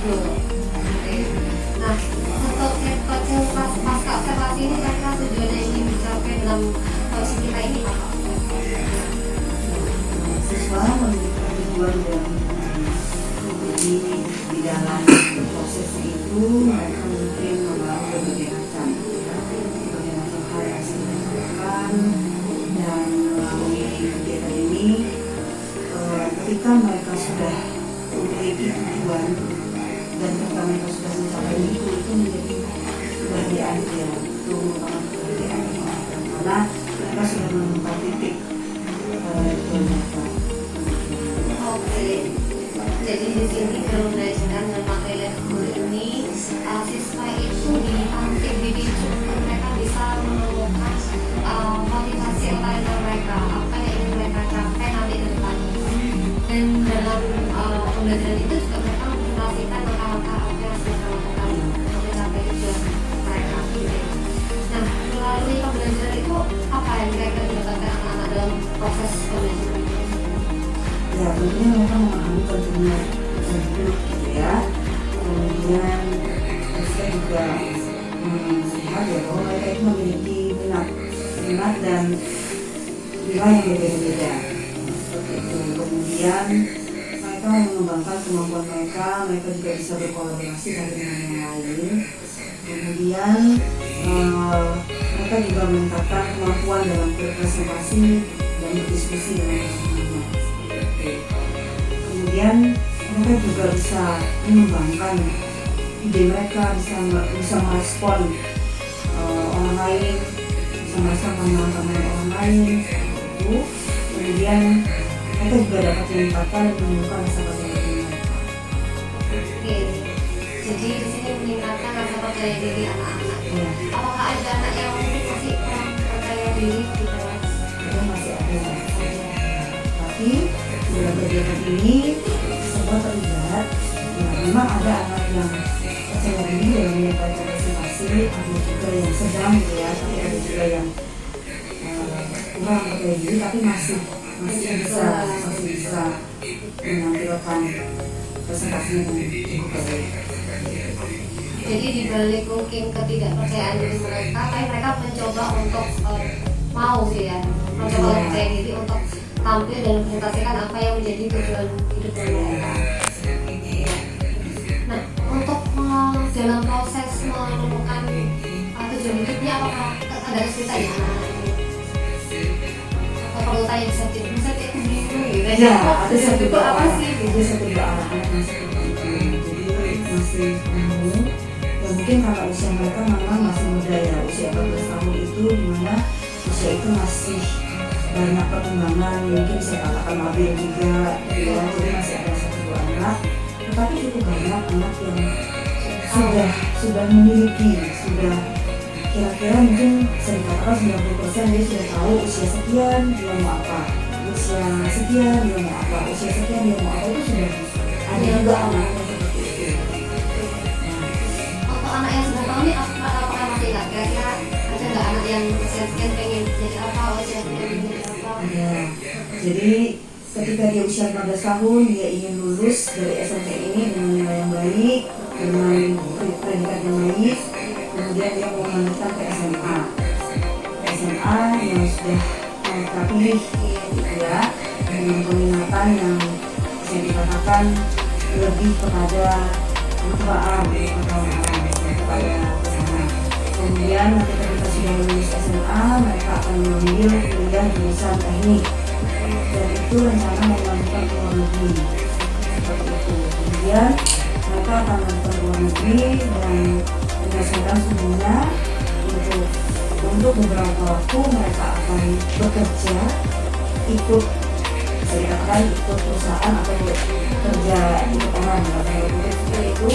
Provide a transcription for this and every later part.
Betul. Oke. Nah, untuk coaching pasca observasi ini mereka tujuannya ingin mencapai dalam coaching kita ini apa? Siswa memiliki tujuan dan di dalam prosesnya itu mereka mungkin membawa berbagai macam hal yang harus dilakukan, dan melalui kegiatan ini ketika mereka sudah memiliki tujuan dan ketika mereka sudah mencapai itu menjadi kebahagiaan ya, itu merupakan kebahagiaan karena mereka sudah menemukan titik tujuan mereka. Oke. Jadi di sini pembelajaran dan materi guru ini siswa itu dididik untuk mereka bisa menemukan motivasi utama mereka, apa yang ingin mereka capai nanti ke depan. Dan dalam pembelajaran itu juga mereka menginformasikan langkah-langkah apa yang harus mereka lakukan untuk mencapai tujuan mereka. Nah, melalui pembelajaran itu apa yang mereka dapatkan anak-anak dalam proses pembelajaran ini? Ya, tentunya mereka memahami pentingnya usaha hidup gitu ya. Kemudian kita juga melihat ya bahwa mereka itu memiliki minat dan nilai yang berbeda-beda. Seperti itu. Kemudian mereka mengembangkan kemampuan mereka juga bisa berkolaborasi satu dengan yang lain. Kemudian mereka juga meningkatkan kemampuan dalam berpresentasi dan berdiskusi dengan teman-teman. Kemudian mereka juga bisa mengembangkan ide mereka, bisa merespon orang lain, bisa merespon pandangan orang lain itu. Kemudian mereka juga dapat meningkatkan dan menumbuhkan rasa percaya diri mereka. Oke, jadi di sini meningkatkan rasa percaya diri anak-anak. Ya. Apakah ada anak yang mungkin masih kurang percaya diri di kelas? Itu masih ada. Tapi dalam kegiatan ini semua terlibat. Ya, memang ada anak yang percaya diri dalam menyampaikan presentasi, ada juga yang sedang gitu ya, tapi ada juga yang kurang percaya diri tapi masih bisa menampilkan presentasinya dengan cukup baik. Jadi dibalik mungkin ketidakpercayaan diri mereka, tapi mereka mencoba untuk mau sih ya, mencoba percaya diri untuk tampil dan presentasikan apa yang menjadi tujuan hidup mereka. Nah, untuk dalam proses menemukan tujuan hidupnya, apakah ada kesulitan ya anak-anak ini? Atau perlu tanya bisa aku bingung gitu? Ya, ada satu itu apa sih? Ada satu dua anak-anak yang seperti itu, jadi masih bingung. Ya mungkin karena usia mereka memang masih muda ya, usia 14 tahun itu dimana usia itu masih banyak perkembangan, mungkin saya katakan labil juga ya, jadi masih ada satu dua anak, tetapi cukup banyak anak yang sudah memiliki, sudah kira-kira mungkin saya katakan 90% dia sudah tahu usia sekian dia mau apa, usia sekian dia mau apa, usia sekian dia mau apa, itu sudah ada juga anak yang seperti itu. Untuk anak yang sudah tahu ini apakah masih ingat? Kira-kira ada nggak anak yang usia sekian pengen jadi apa, usia sekian pengen jadi apa? Ada. Jadi ketika dia usia 15 tahun dia ingin lulus dari SMP ini dengan nilai yang baik, dengan predikat yang baik, kemudian dia mau melanjutkan ke SMA yang sudah mereka pilih gitu ya, dengan peminatan yang bisa dikatakan lebih kepada kekebalan kepada kesana. Kemudian ketika kita sudah lulus SMA, mereka akan mengambil kuliah jurusan teknik dan itu rencana mau melanjutkan ke luar negeri seperti itu. Kemudian mereka akan melanjutkan ke luar negeri dan menyelesaikan semuanya. Untuk beberapa waktu mereka akan bekerja, ikut perusahaan atau kerja ikut orang seperti itu.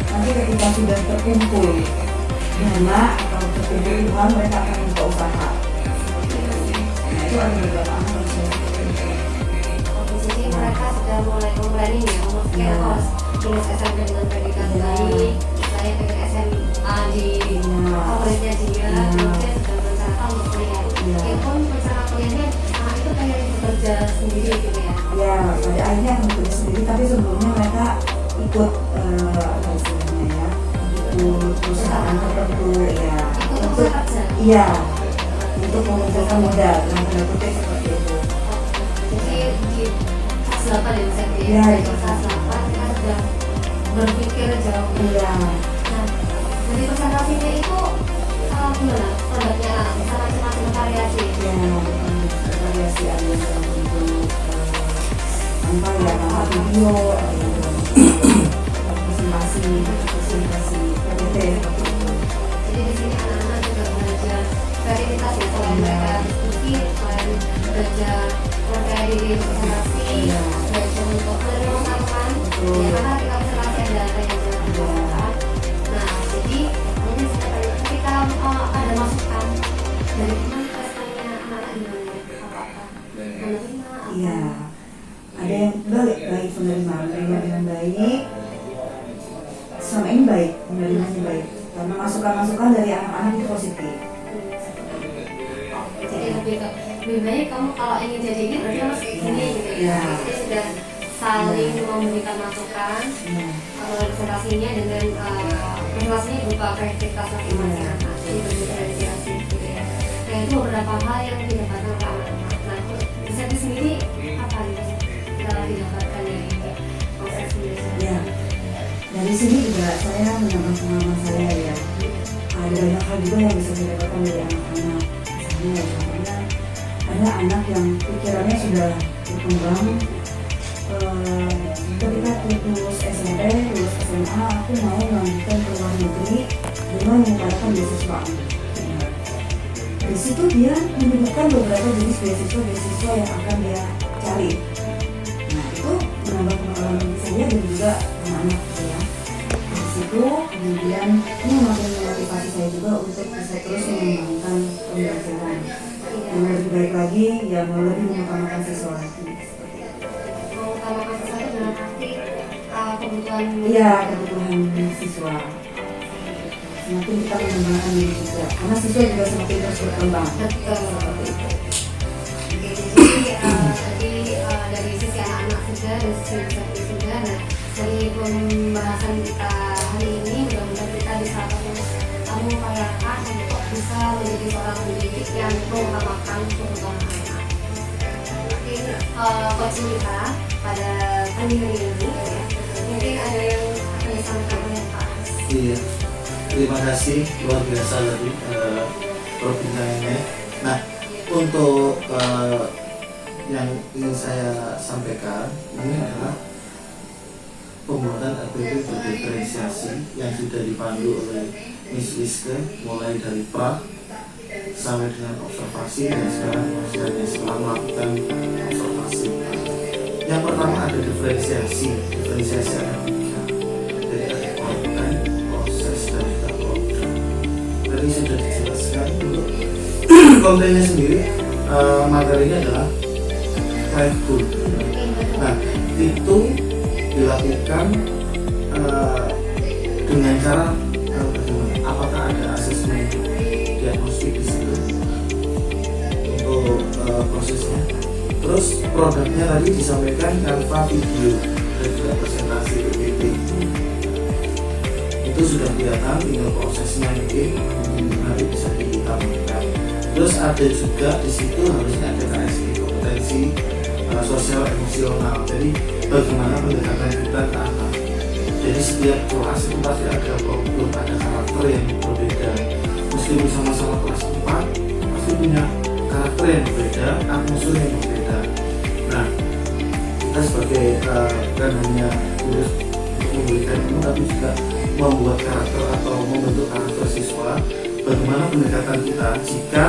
Nanti ketika sudah terkumpul dana atau terkumpul uang, mereka akan membuka usaha. Nah, itu ada beberapa anak yang Jadi mereka sudah mulai memberani ya, mungkin harus lulus SMP dengan predikat baik, saya pengen SMA di favoritnya dia, kemudian sudah berencana untuk kuliah. Ya pun rencana kuliahnya anak itu pengen bekerja sendiri gitu ya. Ya, pada akhirnya akan bekerja sendiri, tapi sebelumnya mereka ikut apa istilahnya ya, ikut perusahaan tertentu ya, untuk iya untuk mengumpulkan modal dalam tanda kutip seperti itu. Jadi di kelas 8 ya Mas Iya, di kelas 8 kita sudah berpikir jauh. Iya. Nah, dari presentasinya itu gimana? Produknya bisa macam-macam variasi. Ya, variasi ada yang dalam bentuk apa ya, gambar video, ada yang dalam bentuk presentasi PPT. Jadi di sini anak-anak juga belajar kreativitas ya, selain mereka diskusi, selain belajar percaya diri presentasi, belajar untuk menerima masukan. Ya karena kita presentasi ada banyak masukan. Nah, jadi mungkin ketika ada masukan dari mana responnya anak-anak gimana? Apakah menerima? Iya, ada yang baik menerima dengan baik. Selama ini baik, menerimanya baik. Karena masukan-masukan dari anak-anak itu positif. Jadi lebih baik kamu kalau ingin jadi ini berarti harus gini gitu ya. Jadi sudah saling memberikan masukan. Kalau presentasinya dengan presentasinya berupa kreativitas masing-masing anak. Jadi berdifferensiasi gitu ya. Nah itu beberapa hal yang didapatkan oleh anak-anak. Nah bisa di sendiri apa nih didapatkan dari proses menulis? Ya, dari sini juga saya menambah pengalaman saya ya. Ada banyak hal juga yang bisa saya dapatkan dari anak-anak. Misalnya ya, contohnya ada anak yang pikirannya sudah berkembang. Ketika lulus SMP, lulus SMA, aku mau melanjutkan ke luar negeri dengan menggunakan beasiswa. Di situ dia menyebutkan beberapa jenis beasiswa yang akan dia cari. Nah itu menambah pengalaman saya dan juga anak-anak ya. Di situ kemudian ini makin memotivasi saya juga untuk bisa terus mengembangkan pembelajaran yang lebih baik lagi, yang lebih mengutamakan siswa lagi. Mengutamakan sesuatu dalam arti kebutuhan. Iya, kebutuhan siswa. Semakin kita mengembangkan diri juga, karena siswa juga semakin terus berkembang. Betul. Seperti itu. Jadi dari sisi anak-anak sudah, dari sisi masyarakat sudah. Nah, dari pembahasan kita hari ini, mudah-mudahan kita bisa terus mengupayakan untuk bisa menjadi seorang pendidik yang mengutamakan kebutuhan anak. Mungkin coaching kita pada pagi hari ini, ya. Mungkin ada yang akan disampaikan oleh Pak. Iya, terima kasih luar biasa tadi perbincangannya. Nah, untuk yang ingin saya sampaikan ini adalah pembuatan APD berdiferensiasi yang sudah dipandu oleh Miss Rizke mulai dari pra sampai dengan observasi dan sekarang masih setelah melakukan observasi. Yang pertama ada diferensiasi ada tiga. Jadi ada konten, proses dan juga program. Tadi sudah dijelaskan untuk kontennya sendiri, materinya adalah life goal. Nah itu dilakukan dengan cara apakah ada asesmen diagnostik di situ untuk prosesnya. Terus produknya tadi disampaikan Canva video dan juga presentasi PPT. Itu sudah kelihatan, tinggal prosesnya mungkin nanti bisa ditambahkan. Terus ada juga di situ harusnya ada KSI, kompetensi sosial emosional. Jadi bagaimana pendekatan kita ke anak. Jadi setiap kelas itu pasti ada problem, ada karakter yang berbeda. Meskipun sama-sama kelas 4 pasti punya karakter yang berbeda, atmosfer yang berbeda. Nah, kita sebagai bukan hanya untuk memberikan ilmu, tapi juga membuat karakter atau membentuk karakter siswa. Bagaimana pendekatan kita jika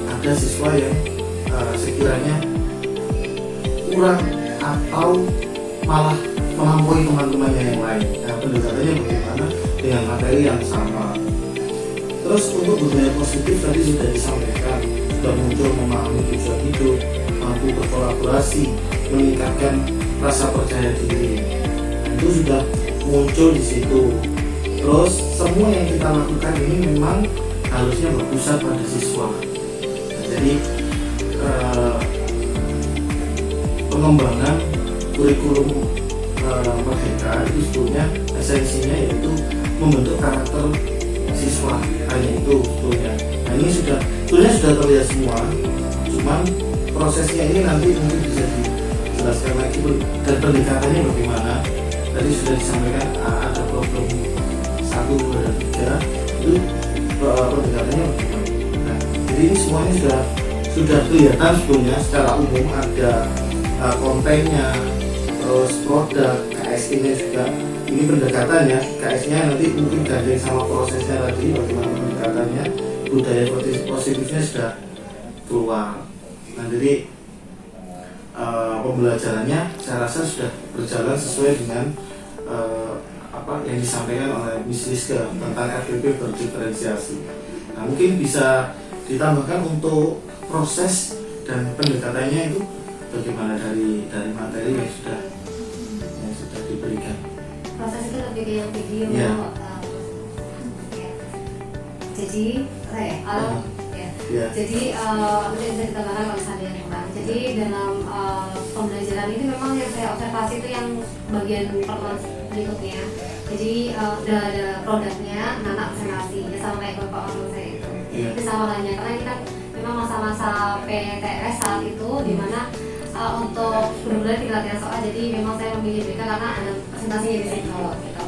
ada siswa yang sekiranya kurang atau malah melampaui teman-temannya yang lain. Nah, pendekatannya bagaimana dengan materi yang sama. Terus untuk budaya positif tadi sudah disampaikan, sudah muncul memahami tujuan hidup, mampu berkolaborasi, meningkatkan rasa percaya diri. Nah, itu sudah muncul di situ. Terus semua yang kita lakukan ini memang harusnya berpusat pada siswa. Nah, jadi pengembangan kurikulum Merdeka itu sebetulnya esensinya yaitu membentuk karakter siswa, hanya itu sebetulnya. Nah ini sebetulnya sudah terlihat semua, cuman prosesnya ini nanti mungkin bisa dijelaskan lagi dan pendekatannya bagaimana. Tadi sudah disampaikan ada problem 1, 2, dan 3 itu pendekatannya bagaimana. Nah, jadi ini semuanya sudah kelihatan sebetulnya secara umum, ada kontennya, terus produk, KS-nya juga. Ini pendekatannya, KS-nya nanti mungkin gandeng sama prosesnya tadi, bagaimana pendekatannya, budaya positifnya sudah keluar. Nah jadi pembelajarannya saya rasa sudah berjalan sesuai dengan apa yang disampaikan oleh Miss Rizka tentang RPP berdiferensiasi. Nah mungkin bisa ditambahkan untuk proses dan pendekatannya itu bagaimana dari materi yang sudah diberikan. Proses itu lebih ke yang video. Ya. Jadi jadi mungkin bisa ditambahkan kalau misalnya kurang. Jadi dalam pembelajaran ini memang yang saya observasi itu yang bagian pertemuan berikutnya. Jadi udah ada produknya, anak presentasi ya sama kayak bapak orang saya itu. Itu sama halnya karena ini kan memang masa-masa PTS saat itu dimana untuk benar-benar tidak latihan soal, jadi memang saya memilih mereka karena ada presentasinya di situ gitu.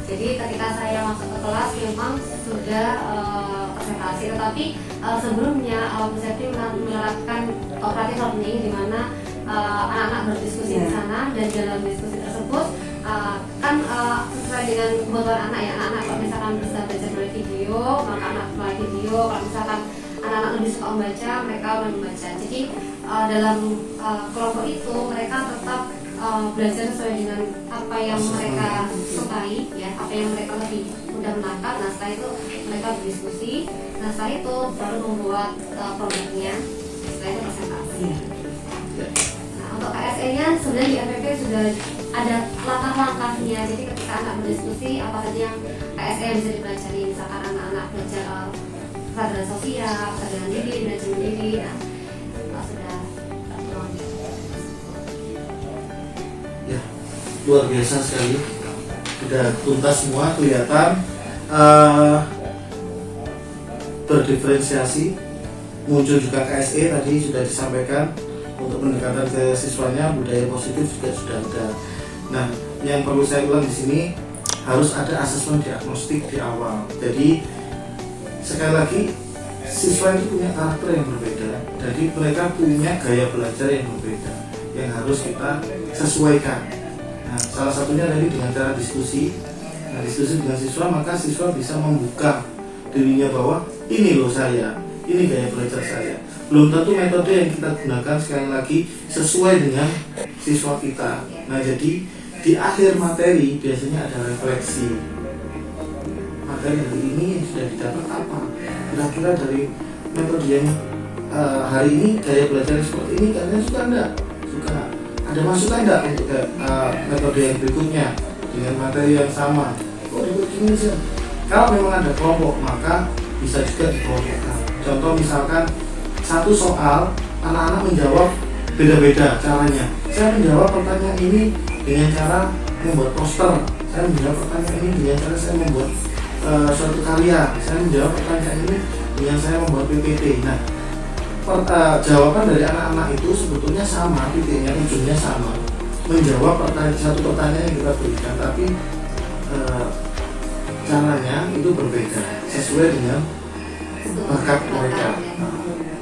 Jadi ketika saya masuk ke kelas memang sudah presentasi, tetapi sebelumnya Bu Septi menerapkan cooperative learning di mana anak-anak berdiskusi di sana, dan dalam diskusi tersebut kan sesuai dengan kebutuhan anak ya, anak-anak kalau misalkan bisa belajar melalui video, maka anak melalui video, kalau misalkan anak-anak lebih suka membaca, mereka membaca. Jadi dalam kelompok itu mereka tetap belajar sesuai dengan apa yang mereka sukai ya, apa yang mereka lebih mudah menangkap. Nah setelah itu mereka berdiskusi, nah setelah itu baru membuat produknya, setelah itu presentasi. Nah untuk KSE-nya sebenarnya di RPP sudah ada langkah-langkahnya. Jadi ketika anak berdiskusi apa saja yang KSE yang bisa dipelajari, misalkan anak-anak belajar kesadaran sosial, kesadaran diri, belajar diri, nah sudah ya luar biasa sekali, sudah tuntas semua, kelihatan berdiferensiasi, muncul juga KSE tadi sudah disampaikan untuk pendekatan ke siswanya, budaya positif juga sudah ada. Nah yang perlu saya ulang di sini harus ada asesmen diagnostik di awal. Jadi sekali lagi siswa itu punya karakter yang berbeda, jadi mereka punya gaya belajar yang berbeda yang harus kita sesuaikan. Nah, salah satunya tadi dengan cara diskusi. Nah, diskusi dengan siswa, maka siswa bisa membuka dirinya bahwa ini loh saya, ini gaya belajar saya. Belum tentu metode yang kita gunakan sekali lagi sesuai dengan siswa kita. Nah, jadi di akhir materi biasanya ada refleksi. Materi hari ini yang sudah didapat apa? Kira-kira dari metode yang hari ini gaya belajar seperti ini kalian suka enggak? Suka. Ada masukan enggak untuk metode yang berikutnya dengan materi yang sama? Oh begini sih. Kalau memang ada kelompok maka bisa juga dikelompokkan. Contoh misalkan satu soal anak-anak menjawab beda-beda caranya. Saya menjawab pertanyaan ini dengan cara membuat poster. Saya menjawab pertanyaan ini dengan cara saya membuat suatu karya. Saya menjawab pertanyaan ini dengan saya membuat PPT. Nah, jawaban dari anak-anak itu sebetulnya sama, titiknya ujungnya sama, menjawab satu pertanyaan yang kita berikan, tapi caranya itu berbeda sesuai dengan bakat mereka,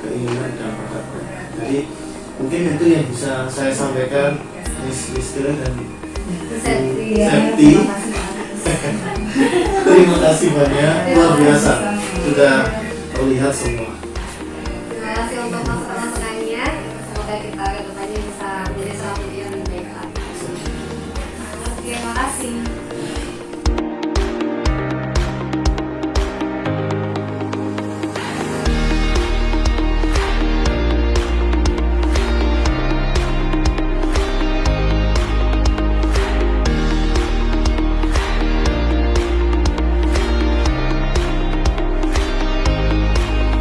keinginan dan bakat mereka. Jadi mungkin itu yang bisa saya sampaikan, Miss Rizka dan Septi. Terima kasih banyak, luar biasa sudah terlihat semua.